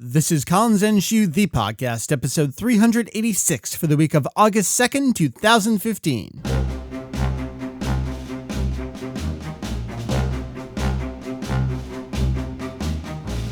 This is Kanzenshuu, the podcast, episode 386 for the week of August 2nd, 2015.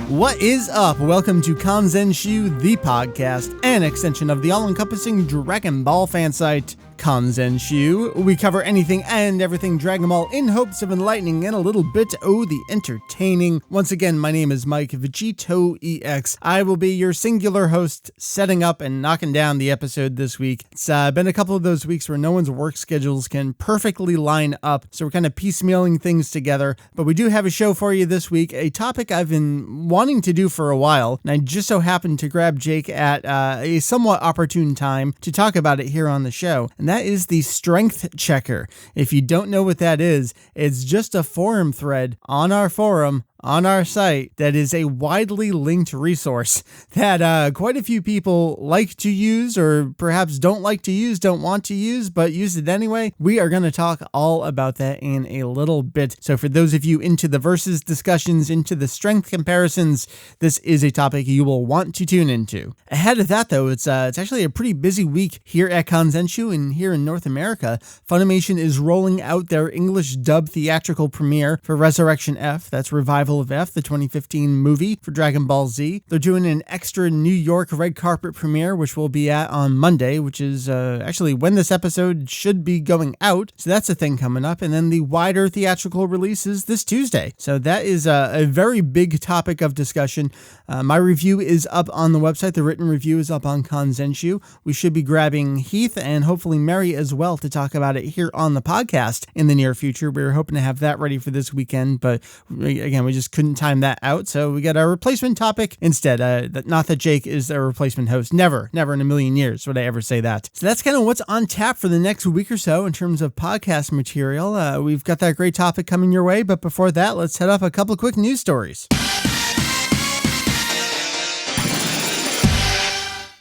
What is up? Welcome to Kanzenshuu, the podcast, an extension of the all-encompassing Dragon Ball fan site, Kanzenshuu. We cover anything and everything Dragon Ball in hopes of enlightening and a little bit, the entertaining. Once again, my name is Mike, VegettoEX. I will be your singular host, setting up and knocking down the episode this week. It's been a couple of those weeks where no one's work schedules can perfectly line up, so we're kind of piecemealing things together. But we do have a show for you this week, a topic I've been wanting to do for a while, and I just so happened to grab Jake at a somewhat opportune time to talk about it here on the show. And that is the strength checker. If you don't know what that is, it's just a forum thread on our forum, on our site, that is a widely linked resource that quite a few people like to use, or perhaps don't like to use, don't want to use, but use it anyway. We are going to talk all about that in a little bit. So for those of you into the versus discussions, into the strength comparisons, this is a topic you will want to tune into. Ahead of that, though, it's actually a pretty busy week here at Kanzenshuu and here in North America. Funimation is rolling out their English dub theatrical premiere for Resurrection F. That's Revival of F, the 2015 movie for Dragon Ball Z. They're doing an extra New York red carpet premiere, which we'll be at on Monday, which is actually when this episode should be going out. So that's a thing coming up. And then the wider theatrical release is this Tuesday. So that is a very big topic of discussion. My review is up on the website. The written review is up on Kanzenshuu. We should be grabbing Heath and hopefully Mary as well to talk about it here on the podcast in the near future. We were hoping to have that ready for this weekend, but again, we just couldn't time that out. So we got our replacement topic instead. Not that Jake is a replacement host. Never in a million years would I ever say that. So that's kind of what's on tap for the next week or so in terms of podcast material. We've got that great topic coming your way, but before that, let's head up a couple of quick news stories.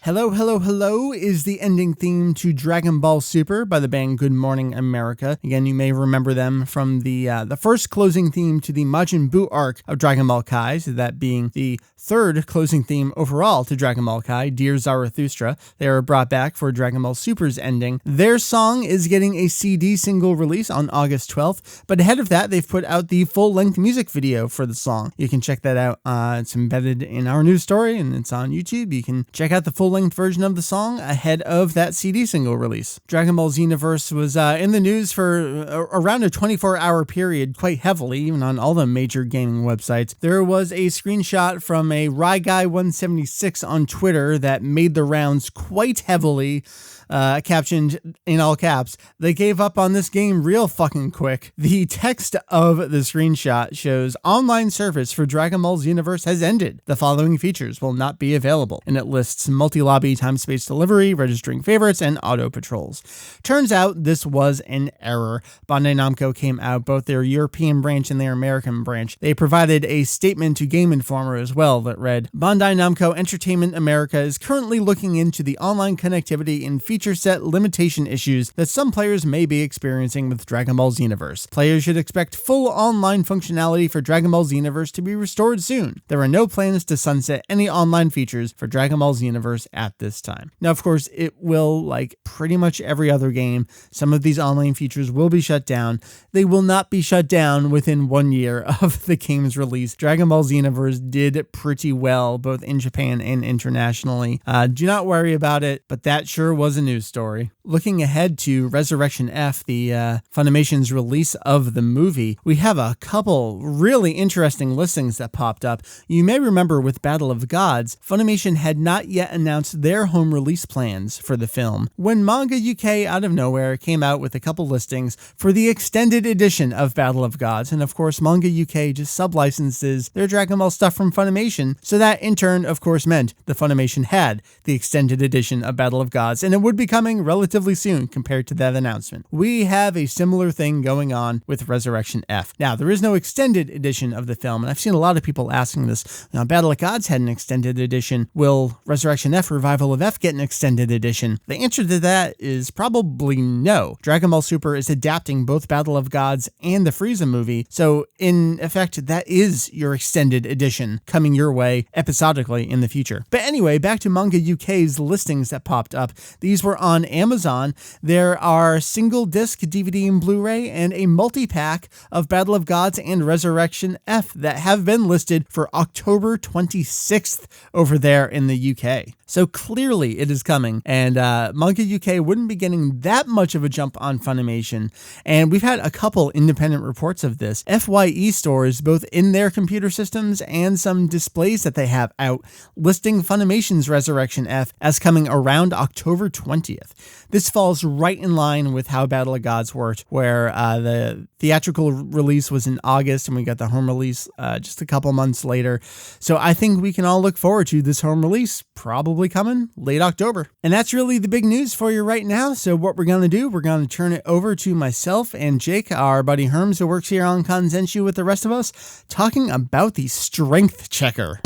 Hello, hello, hello is the ending theme to Dragon Ball Super by the band Good Morning America. Again, you may remember them from the first closing theme to the Majin Buu arc of Dragon Ball Kai, so that being the third closing theme overall to Dragon Ball Kai, Dear Zarathustra. They are brought back for Dragon Ball Super's ending. Their song is getting a CD single release on August 12th, but ahead of that, they've put out the full-length music video for the song. You can check that out. It's embedded in our news story, and it's on YouTube. You can check out the full-length version of the song ahead of that CD single release. Dragon Ball Xenoverse was in the news for around a 24-hour period, quite heavily, even on all the major gaming websites. There was a screenshot from a RyGuy176 on Twitter that made the rounds quite heavily, captioned in all caps, "They gave up on this game real fucking quick." The text of the screenshot shows, "Online service for Dragon Ball Xenoverse has ended. The following features will not be available." And it lists multi-lobby time-space delivery, registering favorites, and auto patrols. Turns out this was an error. Bandai Namco came out, both their European branch and their American branch. They provided a statement to Game Informer as well that read, "Bandai Namco Entertainment America is currently looking into the online connectivity and feature set limitation issues that some players may be experiencing with Dragon Ball Xenoverse. Players should expect full online functionality for Dragon Ball Xenoverse to be restored soon. There are no plans to sunset any online features for Dragon Ball Xenoverse at this time." Now, of course, it will, like pretty much every other game, some of these online features will be shut down. They will not be shut down within 1 year of the game's release. Dragon Ball Xenoverse did pretty well, both in Japan and internationally. Do not worry about it, but that sure was a news story. Looking ahead to Resurrection F, the Funimation's release of the movie, we have a couple really interesting listings that popped up. You may remember with Battle of Gods, Funimation had not yet announced their home release plans for the film, when Manga UK out of nowhere came out with a couple listings for the extended edition of Battle of Gods. And of course, Manga UK just sublicenses their Dragon Ball stuff from Funimation, so that in turn, of course, meant the Funimation had the extended edition of Battle of Gods, and it would would be coming relatively soon compared to that announcement. We have a similar thing going on with Resurrection F. Now, there is no extended edition of the film, and I've seen a lot of people asking this. Now, Battle of Gods had an extended edition. Will Resurrection F, Revival of F, get an extended edition? The answer to that is probably no. Dragon Ball Super is adapting both Battle of Gods and the Frieza movie, so in effect, that is your extended edition coming your way episodically in the future. But anyway, back to Manga UK's listings that popped up. These were on Amazon. There are single disc DVD and Blu-ray and a multi-pack of Battle of Gods and Resurrection F that have been listed for October 26th over there in the UK. So clearly it is coming, and Manga UK wouldn't be getting that much of a jump on Funimation. And we've had a couple independent reports of this. FYE stores, both in their computer systems and some displays that they have out, listing Funimation's Resurrection F as coming around October 20th. This falls right in line with how Battle of Gods worked, where the theatrical release was in August and we got the home release just a couple months later. So I think we can all look forward to this home release probably coming late October. And that's really the big news for you right now. So what we're going to do, we're going to turn it over to myself and Jake, our buddy Herms, who works here on Kanzenshuu with the rest of us, talking about the strength checker.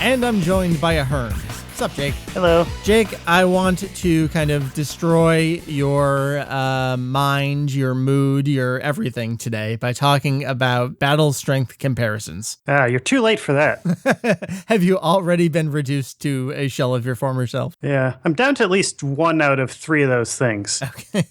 And I'm joined by a Herms. What's up, Jake? Hello. Jake, I want to kind of destroy your mind, your mood, your everything today by talking about battle strength comparisons. You're too late for that. Have you already been reduced to a shell of your former self? Yeah, I'm down to at least 1 out of 3 of those things. Okay.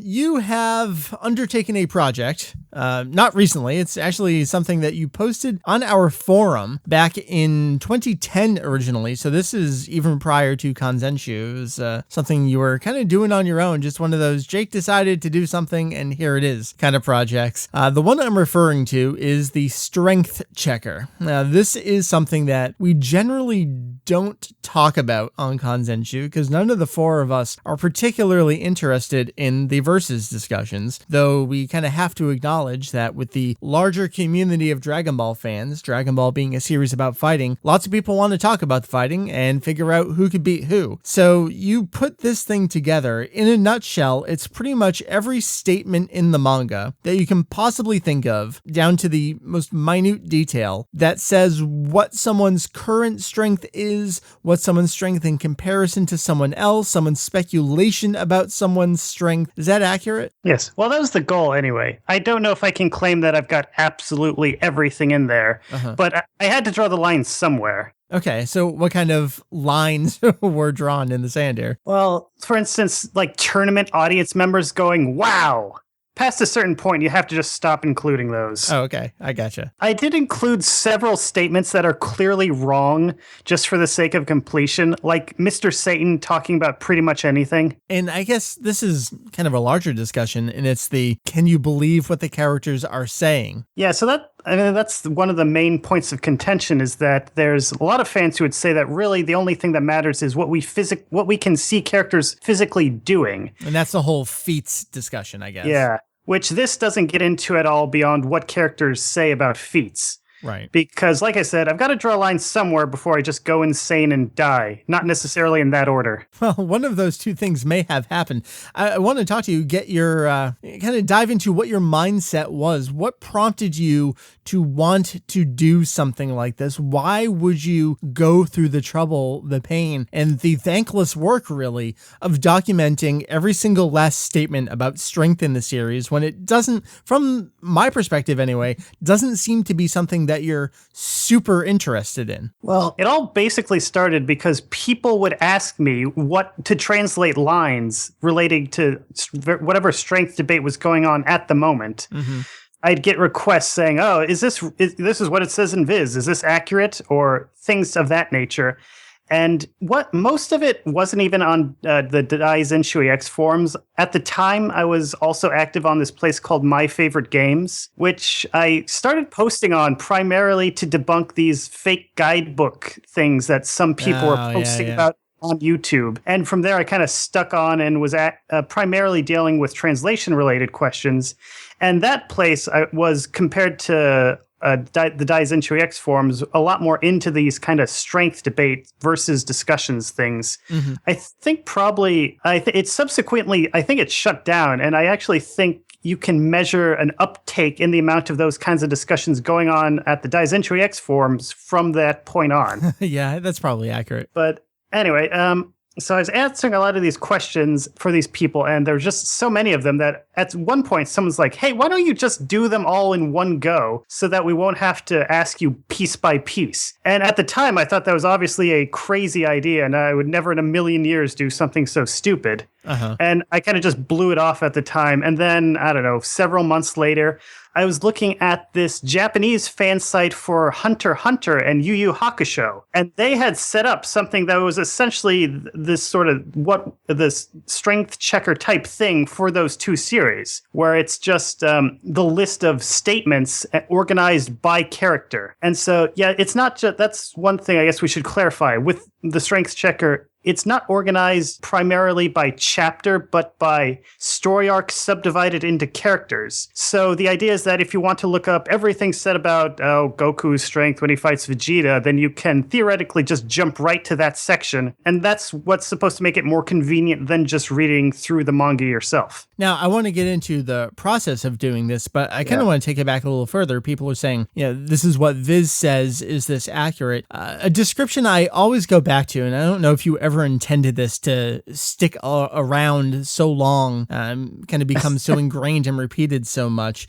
You have undertaken a project, not recently. It's actually something that you posted on our forum back in 2010 originally. So this is even prior to Kanzenshuu. It was something you were kind of doing on your own, just one of those Jake decided to do something and here it is kind of projects. The one I'm referring to is the strength checker. Now, this is something that we generally don't talk about on Kanzenshuu because none of the 4 of us are particularly interested in the versus discussions, though we kind of have to acknowledge that with the larger community of Dragon Ball fans, Dragon Ball being a series about fighting, lots of people want to talk about the fighting and figure out who could beat who. So you put this thing together. In a nutshell, it's pretty much every statement in the manga that you can possibly think of, down to the most minute detail, that says what someone's current strength is, what someone's strength in comparison to someone else, someone's speculation about someone's strength. Is that accurate? Yes. Well, that was the goal anyway. I don't know if I can claim that I've got absolutely everything in there, but I had to draw the line somewhere. Okay, so what kind of lines were drawn in the sand here? Well, for instance, like tournament audience members going, wow. Past a certain point, you have to just stop including those. Oh, okay. I gotcha. I did include several statements that are clearly wrong just for the sake of completion, like Mr. Satan talking about pretty much anything. And I guess this is kind of a larger discussion, and it's the, can you believe what the characters are saying? Yeah, so that's one of the main points of contention, is that there's a lot of fans who would say that really the only thing that matters is what we can see characters physically doing. And that's the whole feats discussion, I guess. Yeah, which this doesn't get into at all beyond what characters say about feats. Right. Because, like I said, I've got to draw a line somewhere before I just go insane and die. Not necessarily in that order. Well, one of those two things may have happened. I want to talk to you, get your, kind of dive into what your mindset was. What prompted you to want to do something like this? Why would you go through the trouble, the pain, and the thankless work, really, of documenting every single last statement about strength in the series when it doesn't, from my perspective anyway, doesn't seem to be something that you're super interested in? Well, it all basically started because people would ask me what to translate lines relating to whatever strength debate was going on at the moment. Mm-hmm. I'd get requests saying, "Oh, this is what it says in Viz? Is this accurate?" or things of that nature. And what most of it wasn't even on the VegettoEX forums. At the time, I was also active on this place called My Favorite Games, which I started posting on primarily to debunk these fake guidebook things that some people were posting about on YouTube. And from there, I kind of stuck on and was primarily dealing with translation-related questions. And that place was compared to the DaizenshууEX forums a lot more into these kind of strength debate versus discussions things. I think probably it's subsequently, I think it's shut down, and I actually think you can measure an uptake in the amount of those kinds of discussions going on at the DaizenshууEX forums from that point on. Yeah, that's probably accurate. But anyway, so I was answering a lot of these questions for these people, and there were just so many of them that at one point someone's like, hey, why don't you just do them all in one go so that we won't have to ask you piece by piece? And at the time, I thought that was obviously a crazy idea, and I would never in a million years do something so stupid. And I kind of just blew it off at the time. And then, I don't know, several months later, I was looking at this Japanese fan site for Hunter x Hunter and Yu Yu Hakusho, and they had set up something that was essentially this sort of this strength checker type thing for those two series, where it's just the list of statements organized by character. And so, yeah, it's not just, that's one thing I guess we should clarify. With the strength checker, it's not organized primarily by chapter, but by story arcs subdivided into characters. So the idea is that if you want to look up everything said about Goku's strength when he fights Vegeta, then you can theoretically just jump right to that section. And that's what's supposed to make it more convenient than just reading through the manga yourself. Now, I want to get into the process of doing this, but I kind of want to take it back a little further. People are saying, this is what Viz says. Is this accurate? A description I always go back to, and I don't know if you ever intended this to stick around so long, kind of become so ingrained and repeated so much.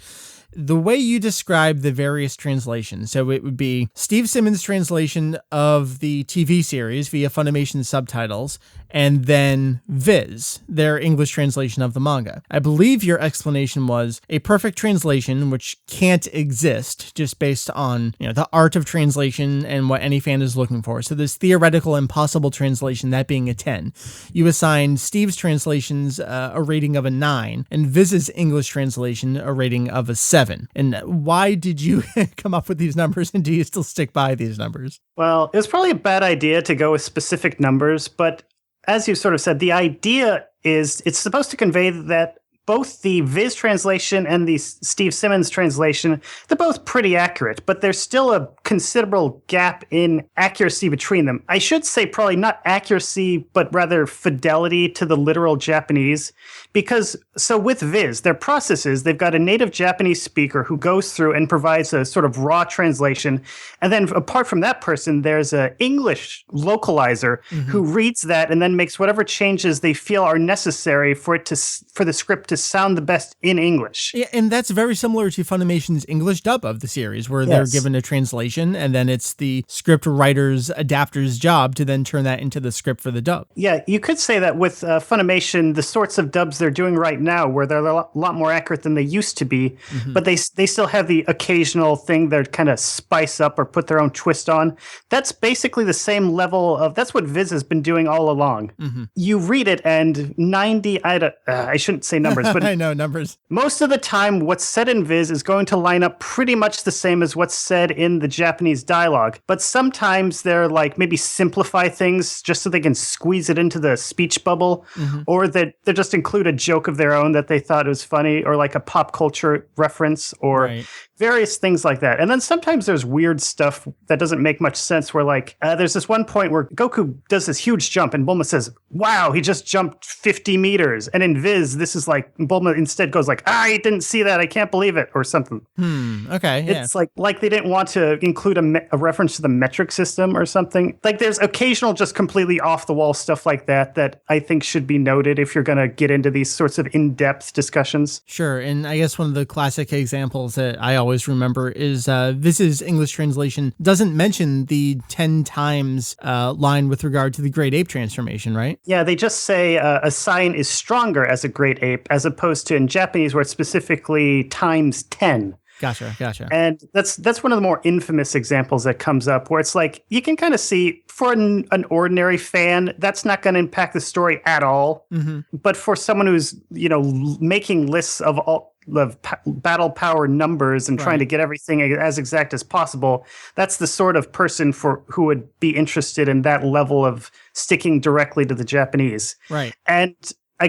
The way you describe the various translations, so it would be Steve Simmons' translation of the TV series via Funimation subtitles, and then Viz, their English translation of the manga. I believe your explanation was a perfect translation, which can't exist just based on the art of translation and what any fan is looking for. So this theoretical impossible translation, that being a 10. You assigned Steve's translations a rating of a 9, and Viz's English translation a rating of a 7. And why did you come up with these numbers, and do you still stick by these numbers? Well, it was probably a bad idea to go with specific numbers, but as you sort of said, the idea is it's supposed to convey that both the Viz translation and the Steve Simmons translation, they're both pretty accurate, but there's still a considerable gap in accuracy between them. I should say probably not accuracy, but rather fidelity to the literal Japanese. Because, so with Viz, their process is they've got a native Japanese speaker who goes through and provides a sort of raw translation. And then apart from that person, there's an English localizer who reads that and then makes whatever changes they feel are necessary for the script to sound the best in English. Yeah, and that's very similar to Funimation's English dub of the series, where they're given a translation, and then it's the script writer's adapter's job to then turn that into the script for the dub. Yeah, you could say that with Funimation, the sorts of dubs they're doing right now, where they're a lot more accurate than they used to be, but they still have the occasional thing they're kind of spice up or put their own twist on. That's basically the same level of, that's what Viz has been doing all along. You read it, and 90, I shouldn't say numbers, but I know numbers. Most of the time, what's said in Viz is going to line up pretty much the same as what's said in the Japanese dialogue. But sometimes they're like maybe simplify things just so they can squeeze it into the speech bubble, or that they just include a joke of their own that they thought was funny, or like a pop culture reference, or various things like that. And then sometimes there's weird stuff that doesn't make much sense, where like there's this one point where Goku does this huge jump and Bulma says, wow, he just jumped 50 meters. And in Viz, this is like, Bulma instead goes like, I didn't see that, I can't believe it, or something. Okay, yeah. It's like they didn't want to include a reference to the metric system or something. Like there's occasional just completely off the wall stuff like that I think should be noted if you're going to get into these sorts of in-depth discussions. Sure, and I guess one of the classic examples that I always remember is Viz's English translation doesn't mention the 10 times line with regard to the great ape transformation, right? Yeah, they just say a sign is stronger as a great ape, as opposed to in Japanese where it's specifically times 10. Gotcha. And that's one of the more infamous examples that comes up, where it's like, you can kind of see, for an ordinary fan, that's not going to impact the story at all. But for someone who's, making lists of all of battle power numbers and trying to get everything as exact as possible, that's the sort of person who would be interested in that level of sticking directly to the Japanese. Right. And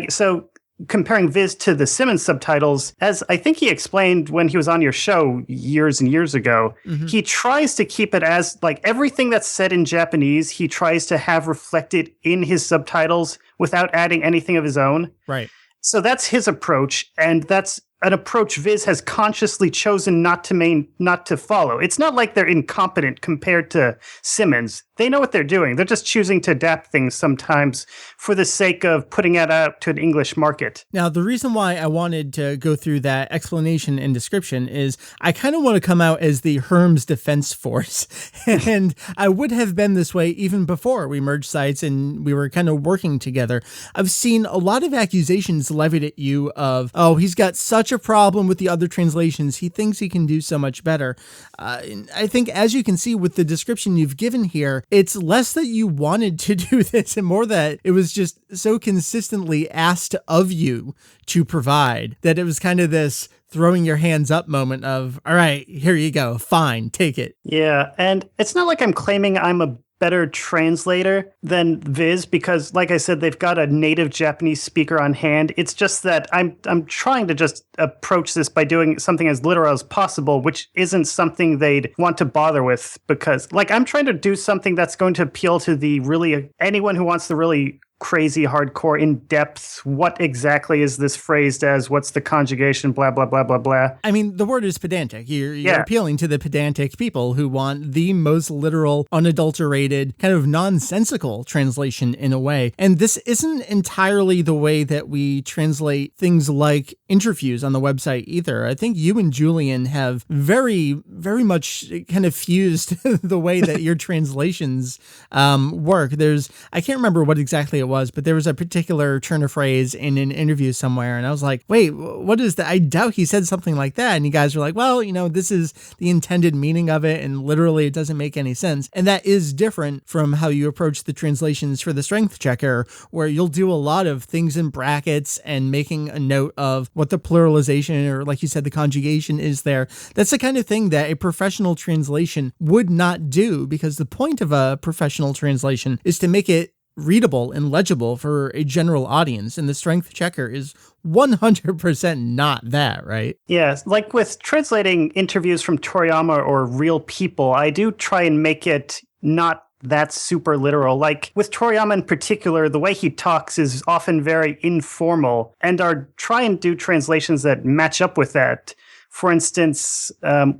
so comparing Viz to the Simmons subtitles, as I think he explained when he was on your show years and years ago, he tries to keep it as like everything that's said in Japanese, he tries to have reflected in his subtitles without adding anything of his own. Right. So that's his approach, and that's an approach Viz has consciously chosen not to follow. It's not like they're incompetent compared to Simmons. They know what they're doing. They're just choosing to adapt things sometimes for the sake of putting it out to an English market. Now, the reason why I wanted to go through that explanation and description is I kind of want to come out as the Herms defense force. And I would have been this way even before we merged sites and we were kind of working together. I've seen a lot of accusations levied at you of, oh, he's got such a problem with the other translations. He thinks he can do so much better. I think, as you can see with the description you've given here, it's less that you wanted to do this and more that it was just so consistently asked of you to provide that it was kind of this throwing your hands up moment of, all right, here you go. Fine, take it. Yeah. And it's not like I'm claiming I'm a better translator than Viz because, like I said, they've got a native Japanese speaker on hand. It's just that I'm trying to just approach this by doing something as literal as possible, which isn't something they'd want to bother with because, like, I'm trying to do something that's going to appeal to the really anyone who wants the really crazy, hardcore, in-depth, what exactly is this phrased as, what's the conjugation, blah, blah, blah, blah, blah. I mean, the word is pedantic. You're appealing to the pedantic people who want the most literal, unadulterated, kind of nonsensical translation in a way. And this isn't entirely the way that we translate things like interviews on the website either. I think you and Julian have very, very much kind of fused the way that your translations work. I can't remember what exactly it was, but there was a particular turn of phrase in an interview somewhere, and I was like, wait, what is that? I doubt he said something like that. And you guys were like, well, this is the intended meaning of it, and literally it doesn't make any sense. And that is different from how you approach the translations for the strength checker, where you'll do a lot of things in brackets and making a note of what the pluralization, or like you said, the conjugation is there. That's the kind of thing that a professional translation would not do, because the point of a professional translation is to make it readable and legible for a general audience, and the strength checker is 100% not that, right? Yeah, like with translating interviews from Toriyama or real people, I do try and make it not that super literal. Like with Toriyama in particular, the way he talks is often very informal, and I try and do translations that match up with that. For instance,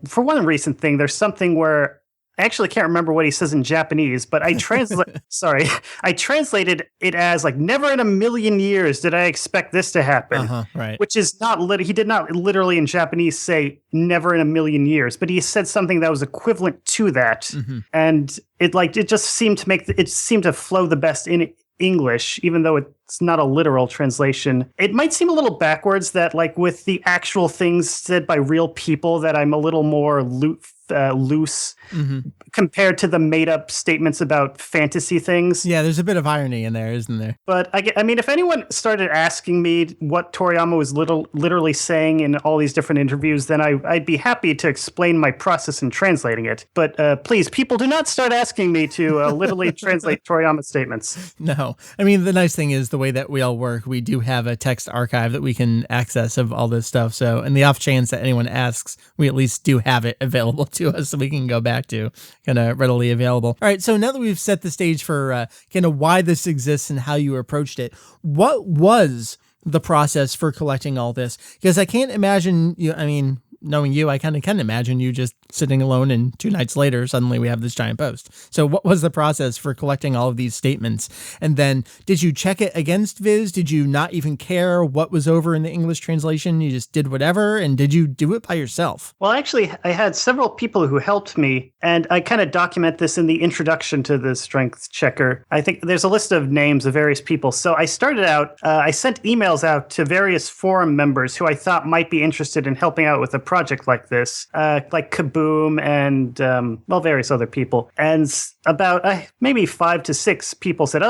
for one recent thing, there's something where I actually can't remember what he says in Japanese, but I translated it as like, never in a million years did I expect this to happen. Right. Which is not, he did not literally in Japanese say never in a million years, but he said something that was equivalent to that. Mm-hmm. And it just seemed to flow the best in English, even though it's not a literal translation. It might seem a little backwards that, like, with the actual things said by real people, that I'm a little more loose compared to the made-up statements about fantasy things. Yeah, there's a bit of irony in there, isn't there? But I mean, if anyone started asking me what Toriyama was literally saying in all these different interviews, then I'd be happy to explain my process in translating it. But please, people, do not start asking me to literally translate Toriyama statements. No. I mean, the nice thing is the way that we all work, we do have a text archive that we can access of all this stuff. So in the off chance that anyone asks, we at least do have it available to us so we can go back to, kind of readily available. All right, so now that we've set the stage for kind of why this exists and how you approached it, what was the process for collecting all this? Because I can't imagine knowing you, I kind of can imagine you just sitting alone, and 2 nights later, suddenly we have this giant post. So what was the process for collecting all of these statements? And then did you check it against Viz? Did you not even care what was over in the English translation? You just did whatever? And did you do it by yourself? Well, actually, I had several people who helped me, and I kind of document this in the introduction to the strength checker. I think there's a list of names of various people. So I started out, I sent emails out to various forum members who I thought might be interested in helping out with a project like this, like Kaboom and, various other people. And about maybe 5 to 6 people said,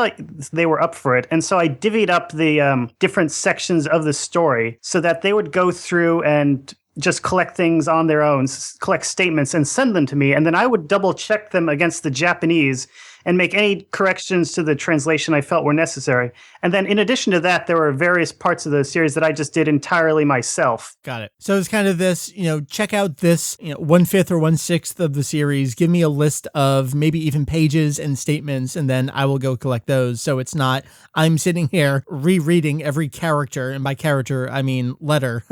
they were up for it. And so I divvied up the different sections of the story so that they would go through and just collect things on their own, collect statements and send them to me. And then I would double check them against the Japanese and make any corrections to the translation I felt were necessary. And then in addition to that, there were various parts of the series that I just did entirely myself. Got it. So it's kind of this, check out this, 1/5 or 1/6 of the series. Give me a list of maybe even pages and statements, and then I will go collect those. So it's not, I'm sitting here rereading every character, and by character, I mean letter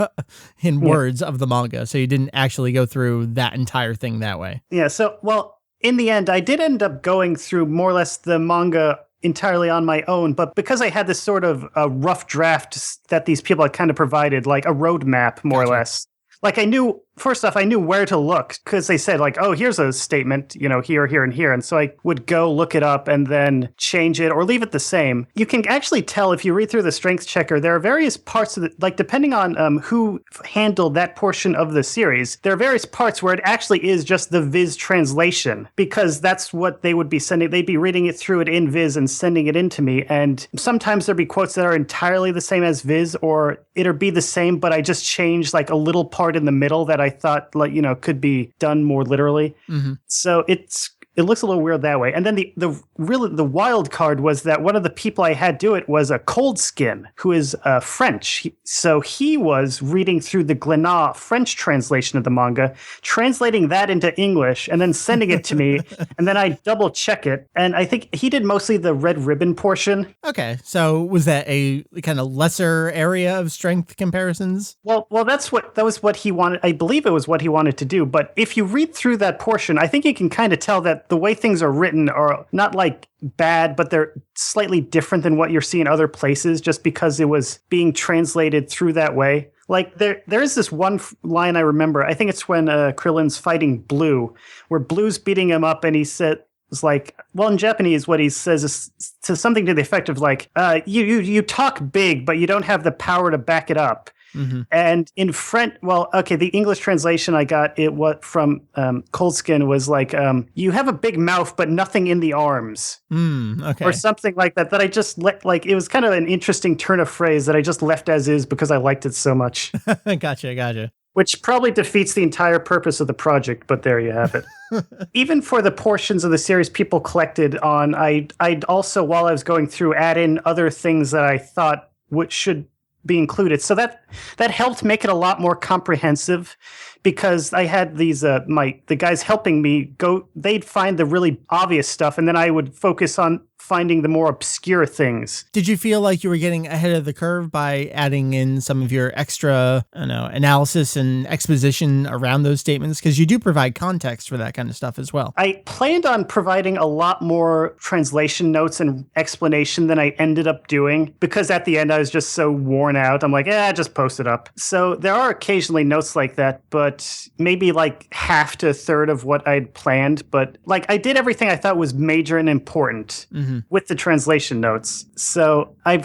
in words of the manga. So you didn't actually go through that entire thing that way. Yeah. So, well, in the end, I did end up going through more or less the manga entirely on my own, but because I had this sort of a rough draft that these people had kind of provided, like a roadmap, more or less. Like I knew, first off, I knew where to look because they said like, oh, here's a statement, here, here, and here. And so I would go look it up and then change it or leave it the same. You can actually tell if you read through the strength checker, there are various parts of it, like depending on who handled that portion of the series, there are various parts where it actually is just the Viz translation because that's what they would be sending. They'd be reading it through it in Viz and sending it in to me. And sometimes there'd be quotes that are entirely the same as Viz or it'd be the same, but I just changed like a little part in the middle that I thought could be done more literally. Mm-hmm. So it looks a little weird that way. And then the wild card was that one of the people I had do it was a Cold Skin, who is French. So he was reading through the Glenat French translation of the manga, translating that into English, and then sending it to me. And then I double check it. And I think he did mostly the red ribbon portion. Okay. So was that a kind of lesser area of strength comparisons? Well, that was what he wanted. I believe it was what he wanted to do. But if you read through that portion, I think you can kind of tell that the way things are written are not like bad, but they're slightly different than what you're seeing other places just because it was being translated through that way. Like there is this one line I remember. I think it's when Krillin's fighting Blue, where Blue's beating him up and he said, was like, well, in Japanese, what he says is to something to the effect of like, you talk big, but you don't have the power to back it up. Mm-hmm. And in French, the English translation I got from Cold Skin was like, you have a big mouth, but nothing in the arms. Okay. Or something like that I just it was kind of an interesting turn of phrase that I just left as is because I liked it so much. Gotcha. Which probably defeats the entire purpose of the project, but there you have it. Even for the portions of the series people collected on, I'd also, while I was going through, add in other things that I thought should be included. So that helped make it a lot more comprehensive because I had these the guys helping me they'd find the really obvious stuff and then I would focus on finding the more obscure things. Did you feel like you were getting ahead of the curve by adding in some of your extra, analysis and exposition around those statements? Because you do provide context for that kind of stuff as well. I planned on providing a lot more translation notes and explanation than I ended up doing because at the end I was just so worn out. I'm like, just post it up. So there are occasionally notes like that, but maybe like half to a third of what I'd planned. But like I did everything I thought was major and important. Mm-hmm. With the translation notes. So I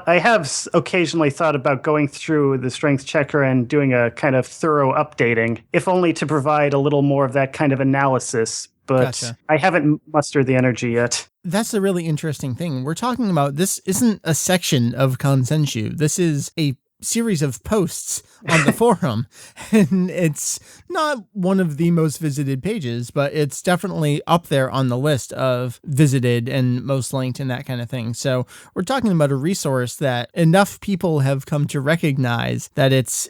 have occasionally thought about going through the strength checker and doing a kind of thorough updating, if only to provide a little more of that kind of analysis. But gotcha. I haven't mustered the energy yet. That's the really interesting thing. We're talking about, this isn't a section of Kanzenshuu. This is a series of posts on the forum, and it's not one of the most visited pages, but it's definitely up there on the list of visited and most linked and that kind of thing. So we're talking about a resource that enough people have come to recognize that it's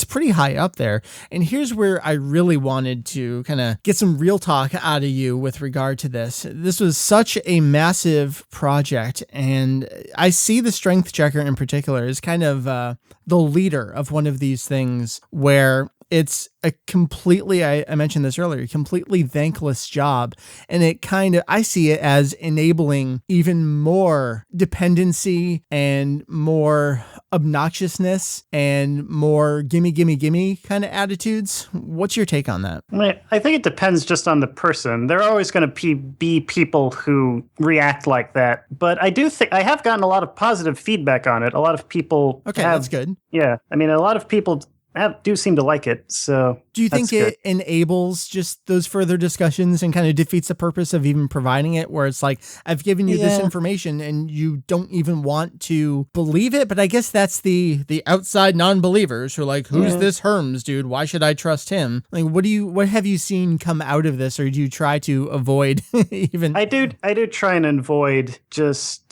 pretty high up there. And here's where I really wanted to kind of get some real talk out of you with regard to this. This was such a massive project, and I see the strength checker in particular as kind of the leader of one of these things where it's a completely, I mentioned this earlier, completely thankless job. And I see it as enabling even more dependency and more obnoxiousness and more gimme kind of attitudes. What's your take on that? I think it depends just on the person. There are always going to be people who react like that. But I do think I have gotten a lot of positive feedback on it. A lot of people that's good. Yeah. I mean, a lot of people do seem to like it. So Do you think That's it enables just those further discussions and kind of defeats the purpose of even providing it, where it's like, I've given you this information and you don't even want to believe it? But I guess that's the outside non-believers who are like, who's this Herms dude? Why should I trust him? Like, what have you seen come out of this, or do you try to avoid even? I do try and avoid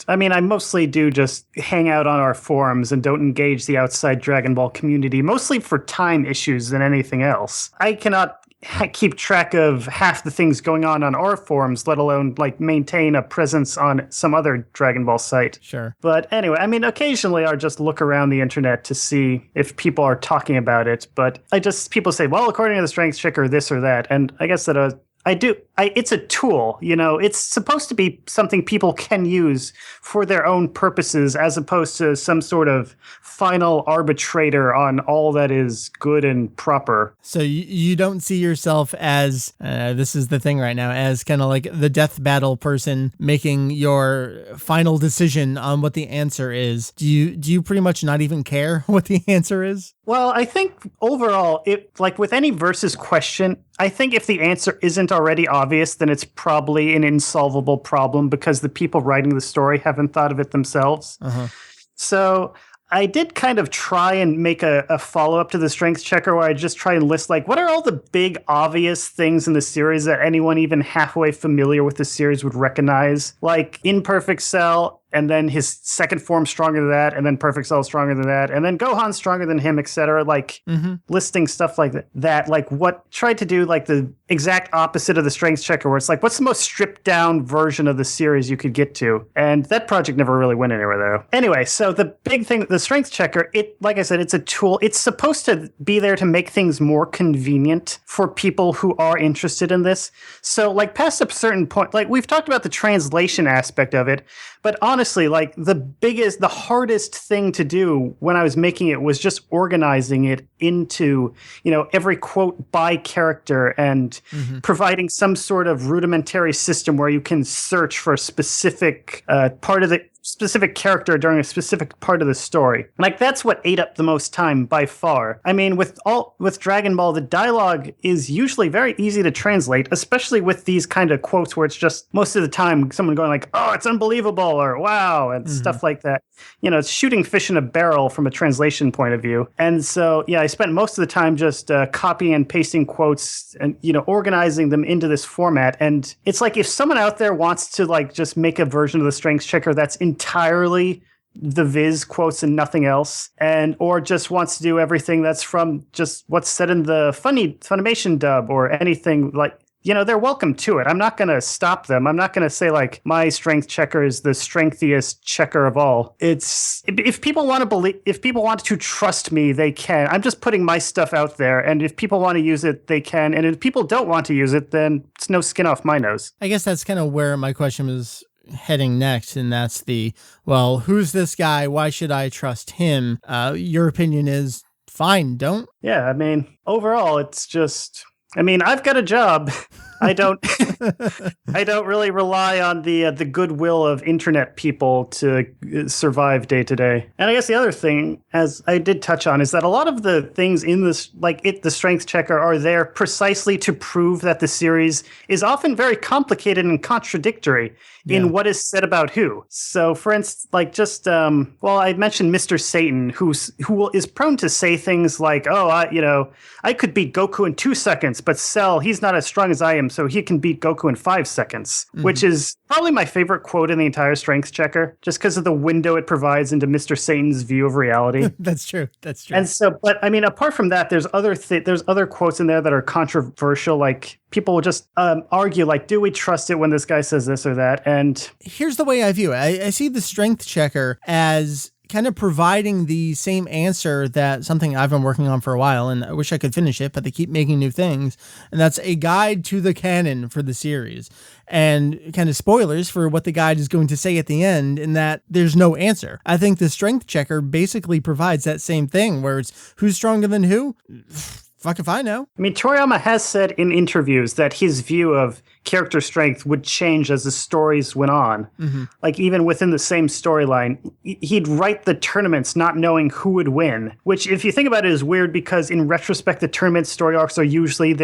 I mostly do just hang out on our forums and don't engage the outside Dragon Ball community, mostly for time issues than anything else. I cannot keep track of half the things going on our forums, let alone like maintain a presence on some other Dragon Ball site. Sure. But anyway, occasionally I'll just look around the internet to see if people are talking about it. But people say, well, according to the strength checker, this or that. And I guess that it's a tool, it's supposed to be something people can use for their own purposes, as opposed to some sort of final arbitrator on all that is good and proper. So you don't see yourself as, this is the thing right now, as kind of like the death battle person making your final decision on what the answer is. Do you pretty much not even care what the answer is? Well, I think overall, like with any versus question, I think if the answer isn't already obvious, then it's probably an insolvable problem because the people writing the story haven't thought of it themselves. So I did kind of try and make a follow-up to the strength checker where I just try and list, like, what are all the big obvious things in the series that anyone even halfway familiar with the series would recognize? Like, in Perfect Cell, and then his second form stronger than that, and then Perfect Cell stronger than that, and then Gohan stronger than him, etc. Like, listing stuff like that. Like, tried to do, like, the exact opposite of the strength checker, where it's like, what's the most stripped-down version of the series you could get to? And that project never really went anywhere, though. Anyway, so the big thing, the strength checker, like I said, it's a tool. It's supposed to be there to make things more convenient for people who are interested in this. So, like, past a certain point, like, we've talked about the translation aspect of it, but honestly, like the hardest thing to do when I was making it was just organizing it into, every quote by character and providing some sort of rudimentary system where you can search for a specific part of the specific character during a specific part of the story. Like, that's what ate up the most time by far. I mean, with Dragon Ball, the dialogue is usually very easy to translate, especially with these kind of quotes where it's just most of the time someone going like, oh, it's unbelievable, or wow, and stuff like that. It's shooting fish in a barrel from a translation point of view. And so, yeah, I spent most of the time just copying and pasting quotes and, organizing them into this format. And it's like, if someone out there wants to like just make a version of the strength checker that's entirely the Viz quotes and nothing else, or just wants to do everything that's from just what's said in the Funimation dub or anything, like, they're welcome to it. I'm not going to stop them. I'm not going to say like my strength checker is the strengthiest checker of all. If people want to trust me, they can. I'm just putting my stuff out there, and if people want to use it, they can. And if people don't want to use it, then it's no skin off my nose. I guess that's kind of where my question was heading next, and that's well, who's this guy? Why should I trust him? Your opinion is fine, don't? Yeah, I mean, overall, it's just, I've got a job. I don't really rely on the goodwill of internet people to survive day to day. And I guess the other thing, as I did touch on, is that a lot of the things in this, the strength checker, are there precisely to prove that the series is often very complicated and contradictory in what is said about who. So, for instance, I mentioned Mr. Satan, who is prone to say things like, "Oh, I could beat Goku in 2 seconds, but Cell, he's not as strong as I am, so he can beat Goku in 5 seconds," which is probably my favorite quote in the entire strength checker, just because of the window it provides into Mr. Satan's view of reality. That's true. And so, but apart from that, there's other quotes in there that are controversial. Like, people will just argue, like, do we trust it when this guy says this or that? And here's the way I view it. I see the strength checker as kind of providing the same answer that something I've been working on for a while, and I wish I could finish it, but they keep making new things. And that's a guide to the canon for the series, and kind of spoilers for what the guide is going to say at the end, in that there's no answer. I think the strength checker basically provides that same thing, where it's who's stronger than who? Fuck if I know. I mean, Toriyama has said in interviews that his view of character strength would change as the stories went on. Mm-hmm. Like, even within the same storyline, he'd write the tournaments not knowing who would win, which, if you think about it, is weird because in retrospect, the tournament story arcs are usually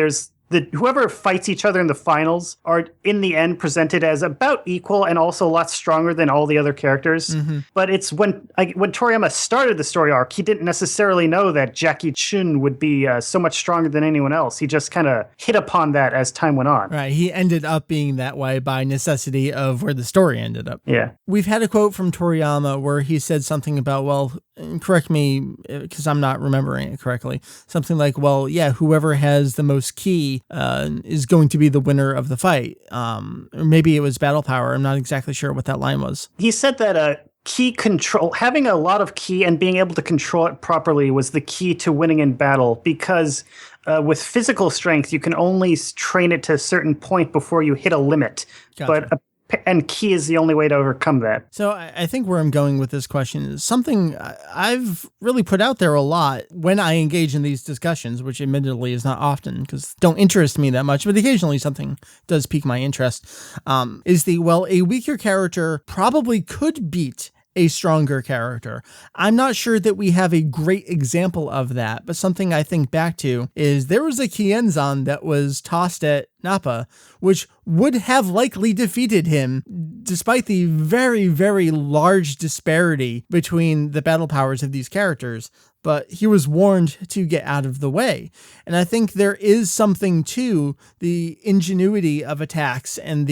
whoever fights each other in the finals are in the end presented as about equal and also a lot stronger than all the other characters. Mm-hmm. But it's when Toriyama started the story arc, he didn't necessarily know that Jackie Chun would be so much stronger than anyone else. He just kind of hit upon that as time went on. Right. He ended up being that way by necessity of where the story ended up. Yeah. We've had a quote from Toriyama where he said something about, well, correct me because I'm not remembering it correctly. Something like, well, yeah, whoever has the most ki is going to be the winner of the fight. Or maybe it was battle power. I'm not exactly sure what that line was. He said that ki control, having a lot of ki and being able to control it properly was the key to winning in battle because with physical strength, you can only train it to a certain point before you hit a limit. Gotcha. And ki is the only way to overcome that. So I think where I'm going with this question is something I've really put out there a lot when I engage in these discussions, which admittedly is not often because don't interest me that much, but occasionally something does pique my interest, is a weaker character probably could beat a stronger character. I'm not sure that we have a great example of that, but something I think back to is there was a Kienzan that was tossed at Nappa, which would have likely defeated him despite the very, very large disparity between the battle powers of these characters. But he was warned to get out of the way. And I think there is something to the ingenuity of attacks and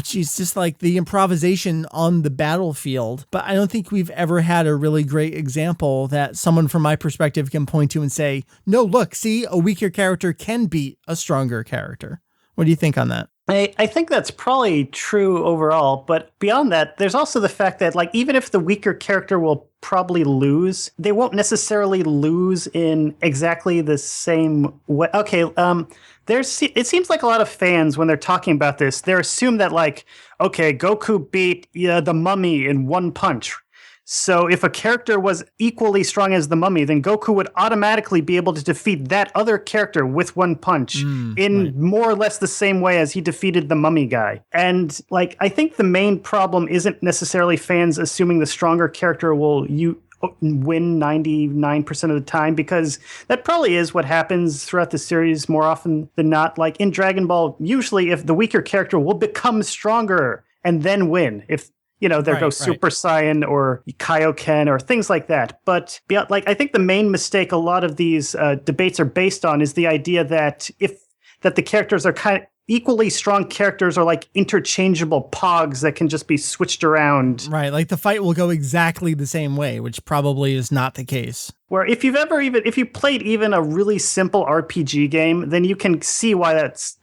just like the improvisation on the battlefield. But I don't think we've ever had a really great example that someone from my perspective can point to and say, no, look, see, a weaker character can beat a stronger character. What do you think on that? I think that's probably true overall, but beyond that, there's also the fact that, like, even if the weaker character will probably lose, they won't necessarily lose in exactly the same way. Okay, it seems like a lot of fans, when they're talking about this, they assume that, like, okay, Goku beat the Mummy in one punch. So if a character was equally strong as the Mummy, then Goku would automatically be able to defeat that other character with one punch more or less the same way as he defeated the Mummy guy. And like, I think the main problem isn't necessarily fans assuming the stronger character will win 99% of the time, because that probably is what happens throughout the series more often than not. Like in Dragon Ball, usually if the weaker character will become stronger and then win. If there goes Super Saiyan or Kaioken or things like that. But I think the main mistake a lot of these debates are based on is the idea that the characters are kind of equally strong characters are like interchangeable pogs that can just be switched around. Right, like the fight will go exactly the same way, which probably is not the case. Where if you played even a really simple RPG game, then you can see why that's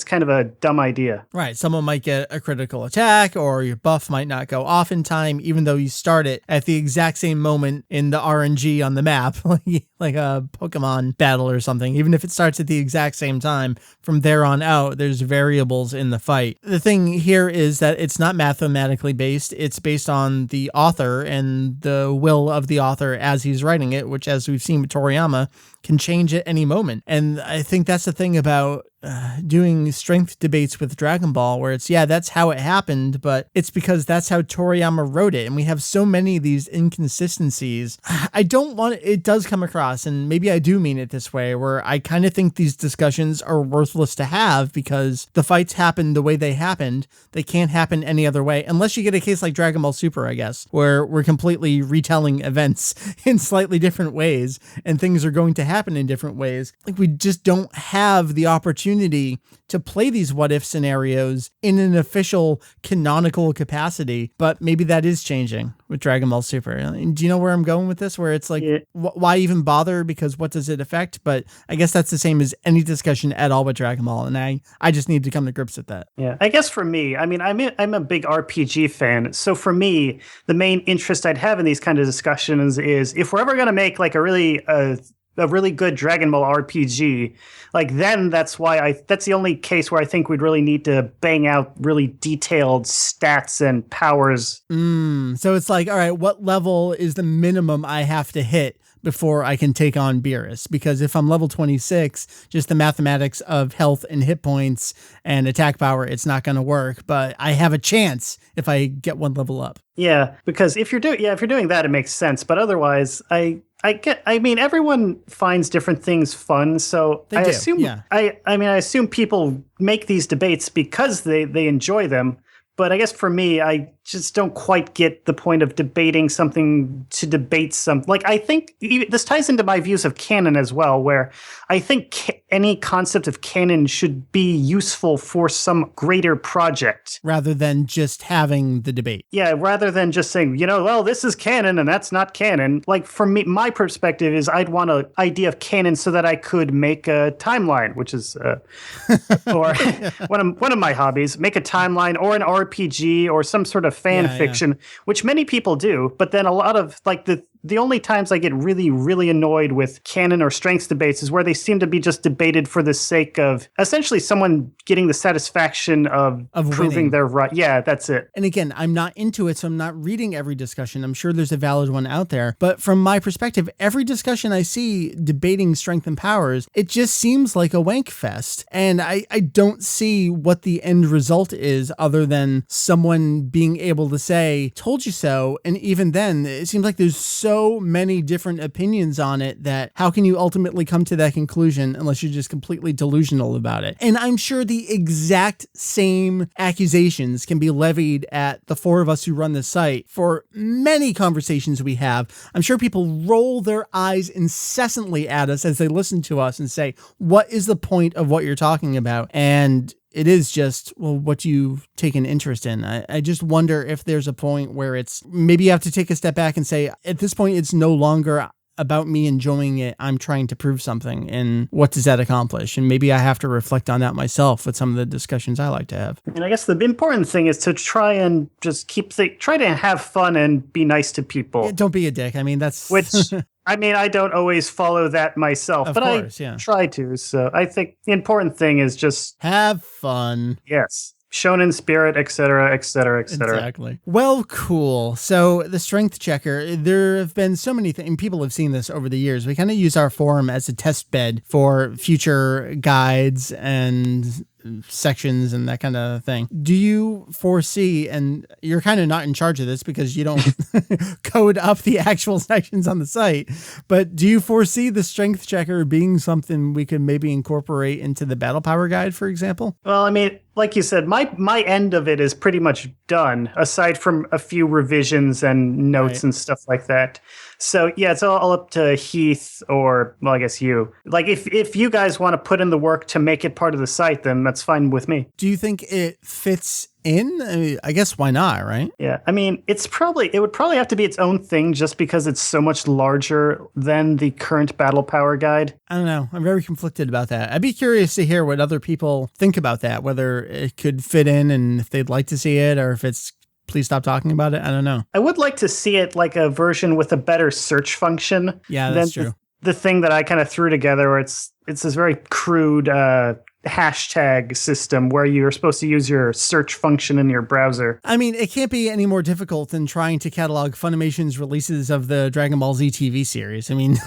kind of a dumb idea. Right. Someone might get a critical attack or your buff might not go off in time, even though you start it at the exact same moment in the RNG on the map, like a Pokemon battle or something. Even if it starts at the exact same time, from there on out, there's variables in the fight. The thing here is that it's not mathematically based. It's based on the author and the will of the author as he's writing it, which, as we've seen with Toriyama, can change at any moment. And I think that's the thing about doing strength debates with Dragon Ball, where it's, yeah, that's how it happened, but it's because that's how Toriyama wrote it. And we have so many of these inconsistencies. It does come across, and maybe I do mean it this way, where I kind of think these discussions are worthless to have because the fights happen the way they happened. They can't happen any other way, unless you get a case like Dragon Ball Super, I guess, where we're completely retelling events in slightly different ways, and things are going to happen in different ways. Like, we just don't have the opportunity to play these what if scenarios in an official canonical capacity, but maybe that is changing with Dragon Ball Super. Do you know where I'm going with this? Where it's like, why even bother? Because what does it affect? But I guess that's the same as any discussion at all with Dragon Ball, and I just need to come to grips with that. Yeah, I guess for me, I mean, I'm a big RPG fan, so for me, the main interest I'd have in these kind of discussions is if we're ever going to make like a really good Dragon Ball RPG, like then that's the only case where I think we'd really need to bang out really detailed stats and powers. So it's like, all right, what level is the minimum I have to hit before I can take on Beerus. Because if I'm level 26, just the mathematics of health and hit points and attack power, it's not going to work. But I have a chance if I get one level up. Yeah, because if you're doing that, it makes sense. But otherwise, I mean, everyone finds different things fun, so I assume people make these debates because they enjoy them. But I guess for me, I just don't quite get the point of debating something to debate some. Like, I think this ties into my views of canon as well, where I think any concept of canon should be useful for some greater project. Rather than just having the debate. Yeah, rather than just saying, well, this is canon and that's not canon. Like, for me, my perspective is I'd want an idea of canon so that I could make a timeline, which is or one of my hobbies, make a timeline or an RPG or some sort of fan fiction, which many people do. But then a lot of the only times I get really, really annoyed with canon or strengths debates is where they seem to be just debated for the sake of essentially someone getting the satisfaction of proving winning. they're right. Yeah, that's it. And again, I'm not into it, so I'm not reading every discussion. I'm sure there's a valid one out there. But from my perspective, every discussion I see debating strength and powers, it just seems like a wank fest. And I don't see what the end result is other than someone being able to say, told you so. And even then, it seems like there's so many different opinions on it that how can you ultimately come to that conclusion unless you're just completely delusional about it? And I'm sure the exact same accusations can be levied at the four of us who run the site for many conversations we have. I'm sure people roll their eyes incessantly at us as they listen to us and say, what is the point of what you're talking about? And it is just, well, what you've taken interest in. I just wonder if there's a point where it's maybe you have to take a step back and say, at this point, it's no longer about me enjoying it. I'm trying to prove something. And what does that accomplish? And maybe I have to reflect on that myself with some of the discussions I like to have. And I guess the important thing is to try and just try to have fun and be nice to people. Yeah, don't be a dick. I mean, that's... Which... I mean, I don't always follow that myself, but I try to. So I think the important thing is just... have fun. Yes. Shonen spirit, etc., etc., etc. Exactly. Well, cool. So the strength checker, there have been so many things, and people have seen this over the years. We kind of use our forum as a test bed for future guides and sections and that kind of thing. Do you foresee, and you're kind of not in charge of this because you don't code up the actual sections on the site, but do you foresee the strength checker being something we could maybe incorporate into the battle power guide, for example? Well, I mean, like you said, my end of it is pretty much done, aside from a few revisions and notes and stuff like that. So yeah, it's all up to Heath or, well, I guess you. Like, if you guys want to put in the work to make it part of the site, then that's fine with me. Do you think it fits in? I guess why not, right? Yeah, I mean, it would probably have to be its own thing just because it's so much larger than the current battle power guide. I don't know. I'm very conflicted about that. I'd be curious to hear what other people think about that, whether it could fit in and if they'd like to see it or if it's please stop talking about it. I don't know. I would like to see it like a version with a better search function. Yeah, that's true. The thing that I kind of threw together where it's this very crude hashtag system where you're supposed to use your search function in your browser. I mean, it can't be any more difficult than trying to catalog Funimation's releases of the Dragon Ball Z TV series. I mean,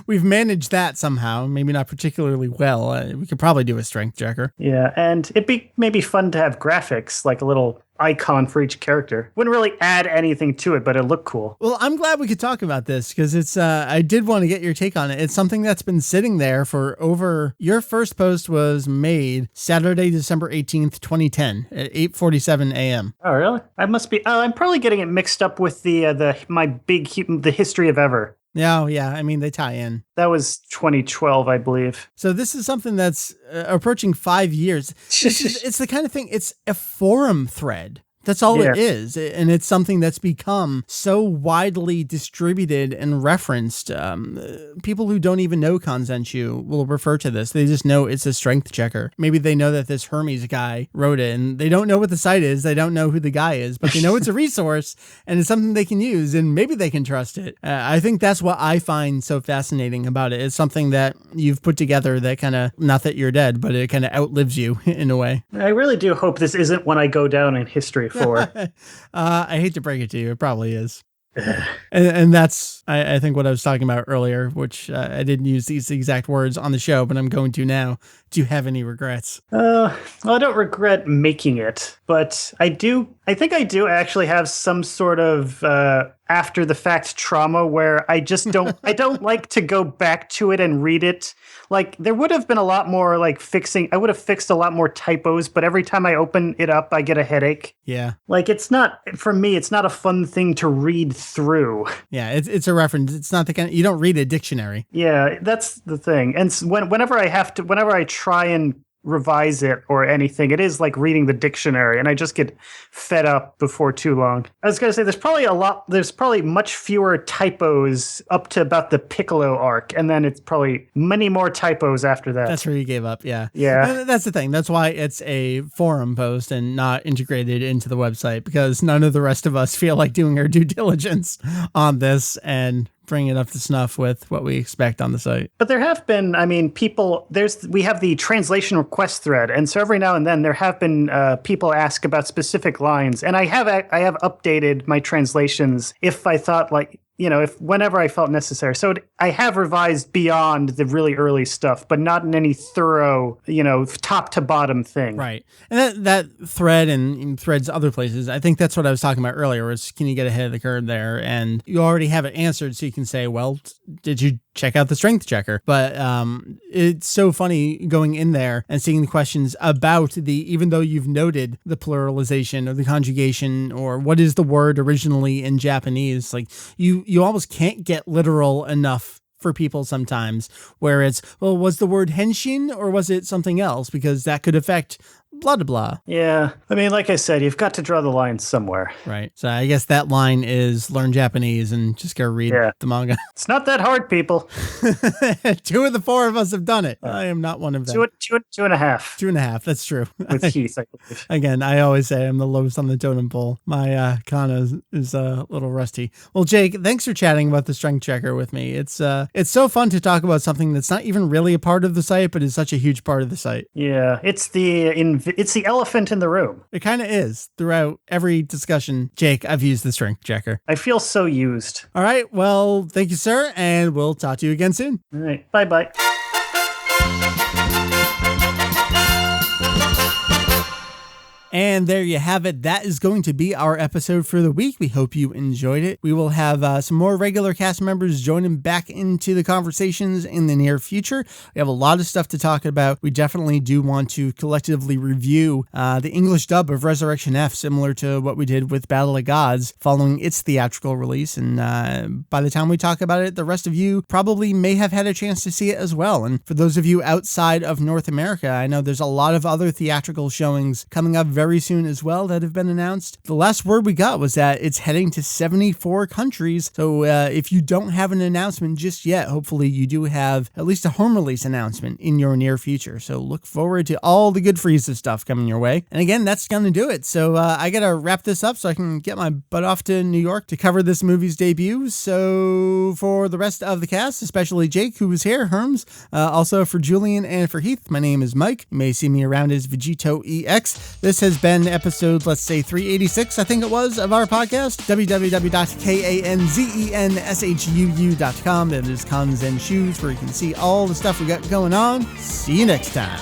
we've managed that somehow, maybe not particularly well. We could probably do a strength checker. Yeah, and it'd be maybe fun to have graphics, like a little icon for each character. Wouldn't really add anything to it, but it'd look cool. Well, I'm glad we could talk about this because it's, I did want to get your take on it. It's something that's been sitting there for your first post was made Saturday, December 18th, 2010 at 8:47 a.m. Oh, really? I'm probably getting it mixed up with the history of ever. Yeah. I mean, they tie in. That was 2012, I believe. So this is something that's approaching 5 years. It's the kind of thing, it's a forum thread. That's all it is. And it's something that's become so widely distributed and referenced. People who don't even know Kanzenshuu will refer to this. They just know it's a strength checker. Maybe they know that this Hermes guy wrote it and they don't know what the site is. They don't know who the guy is, but they know it's a resource and it's something they can use and maybe they can trust it. I think that's what I find so fascinating about it. It's something that you've put together that kind of, not that you're dead, but it kind of outlives you in a way. I really do hope this isn't when I go down in history for. I hate to break it to you. It probably is. And that's, I think, what I was talking about earlier, which I didn't use these exact words on the show, but I'm going to now. Do you have any regrets? Well, I don't regret making it, but I think I do actually have some sort of after the fact trauma where I just don't, I don't like to go back to it and read it. Like, there would have been a lot more like I would have fixed a lot more typos, but every time I open it up, I get a headache. Yeah. Like, for me, it's not a fun thing to read through. Yeah, it's a reference. It's not the kind you don't read a dictionary. Yeah, that's the thing. And whenever I try and revise it or anything, it is like reading the dictionary, and I just get fed up before too long. I was gonna say there's probably much fewer typos up to about the Piccolo arc, and then it's probably many more typos after that. That's where you gave up. Yeah. Yeah. That's the thing. That's why it's a forum post and not integrated into the website, because none of the rest of us feel like doing our due diligence on this and bring it up to snuff with what we expect on the site. But there have been, I mean, we have the translation request thread, and so every now and then there have been people ask about specific lines, and I have updated my translations if I thought whenever I felt necessary. So I have revised beyond the really early stuff, but not in any thorough, top to bottom thing. Right. And that thread and threads other places, I think that's what I was talking about earlier, was can you get ahead of the curve there? And you already have it answered, so you can say, well, did you check out the strength checker? But it's so funny going in there and seeing the questions about even though you've noted the pluralization or the conjugation or what is the word originally in Japanese, like you almost can't get literal enough for people sometimes, where it's, well, was the word henshin or was it something else? Because that could affect blah, blah, blah. Yeah. I mean, like I said, you've got to draw the line somewhere. Right. So I guess that line is learn Japanese and just go read the manga. It's not that hard, people. 2 of the 4 of us have done it. I am not one of them. 2.5. 2.5. That's true. With Heath, I believe. Again, I always say I'm the lowest on the totem pole. My kana is a little rusty. Well, Jake, thanks for chatting about the strength checker with me. It's so fun to talk about something that's not even really a part of the site, but is such a huge part of the site. Yeah, it's the elephant in the room. It kind of is. Throughout every discussion, Jake, I've used the strength checker. I feel so used. All right. Well, thank you, sir. And we'll talk to you again soon. All right. Bye-bye. And there you have it. That is going to be our episode for the week. We hope you enjoyed it. We will have some more regular cast members joining back into the conversations in the near future. We have a lot of stuff to talk about. We definitely do want to collectively review the English dub of Resurrection F, similar to what we did with Battle of Gods following its theatrical release. And by the time we talk about it, the rest of you probably may have had a chance to see it as well. And for those of you outside of North America, I know there's a lot of other theatrical showings coming up very soon as well that have been announced. The last word we got was that it's heading to 74 countries. So if you don't have an announcement just yet, hopefully you do have at least a home release announcement in your near future. So look forward to all the good Frieza stuff coming your way. And again, that's going to do it. So I got to wrap this up so I can get my butt off to New York to cover this movie's debut. So for the rest of the cast, especially Jake, who was here, Herms, also for Julian and for Heath, my name is Mike. You may see me around as VegettoEX. This has been episode, let's say 386, I think it was, of our podcast, www.kanzenshuu.com. That is Kanzenshuu, where you can see all the stuff we got going on. See you next time.